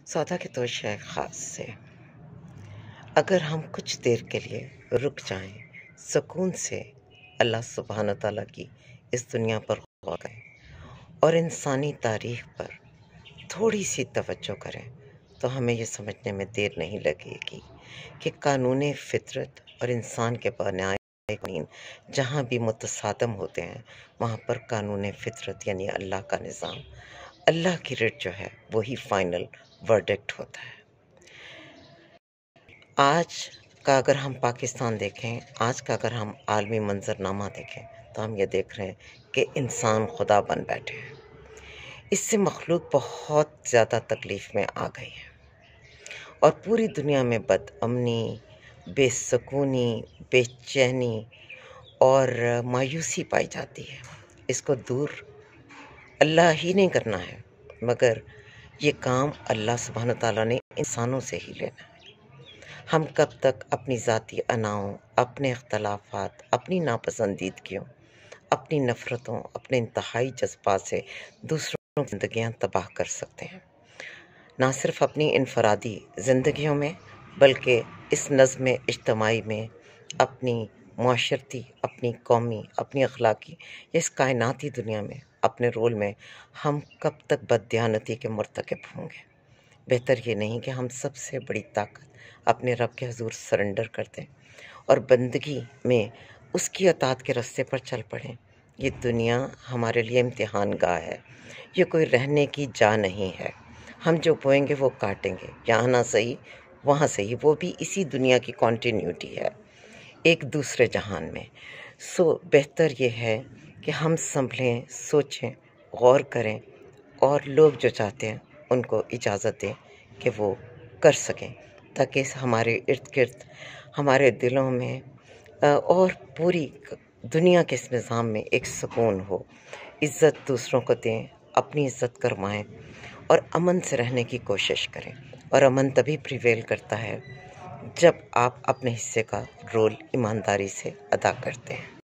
सौदा के तो शय ख़ास से अगर हम कुछ देर के लिए रुक जाएं, सुकून से अल्लाह सुब्हान तआला की इस दुनिया पर गौर करें और इंसानी तारीख़ पर थोड़ी सी तवज्जो करें, तो हमें ये समझने में देर नहीं लगेगी कि कानून फ़ितरत और इंसान के बनाए कानून जहाँ भी मुतसादम होते हैं, वहाँ पर कानून फ़ितरत यानी अल्लाह का निज़ाम, अल्लाह की रिट जो है वही फ़ाइनल वर्डिक्ट होता है। आज का अगर हम पाकिस्तान देखें, आज का अगर हम आलमी मंजरनामा देखें, तो हम ये देख रहे हैं कि इंसान खुदा बन बैठे हैं। इससे मखलूक बहुत ज़्यादा तकलीफ़ में आ गई है और पूरी दुनिया में बदअमनी, बेसुकूनी, बेचैनी और मायूसी पाई जाती है। इसको दूर अल्लाह ही नहीं करना है, मगर ये काम अल्लाह सुब्हान तआला ने इंसानों से ही लेना है। हम कब तक अपनी ज़ाती अनाओं, अपने इख्तलाफात, अपनी नापसंदीदगियों, अपनी नफ़रतों, अपने इंतहाई जज्बात से दूसरों की ज़िंदगियाँ तबाह कर सकते हैं? ना सिर्फ़ अपनी इनफ़रादी ज़िंदगियों में, बल्कि इस नज़्म इज्तमाई में, अपनी मुआशरती, अपनी कौमी, अपनी अखलाकी, इस कायनाती दुनिया में, अपने रोल में हम कब तक बददियानती के मुर्तकिब होंगे? बेहतर ये नहीं कि हम सबसे बड़ी ताकत अपने रब के हुज़ूर सरेंडर कर दें और बंदगी में उसकी अताअत के रास्ते पर चल पड़ें। ये दुनिया हमारे लिए इम्तिहान गाह है, ये कोई रहने की जा नहीं है। हम जो बोएंगे वो काटेंगे, यहाँ ना सही वहाँ सही, वो भी इसी दुनिया की कॉन्टिन्यूटी है एक दूसरे जहान में। बेहतर ये है कि हम संभलें, सोचें, गौर करें और लोग जो चाहते हैं उनको इजाज़त दें कि वो कर सकें, ताकि हमारे इर्द गिर्द, हमारे दिलों में और पूरी दुनिया के इस निज़ाम में एक सुकून हो। इज़्ज़त दूसरों को दें, अपनी इज़्ज़त करवाएं और अमन से रहने की कोशिश करें। और अमन तभी प्रिवेल करता है जब आप अपने हिस्से का रोल ईमानदारी से अदा करते हैं।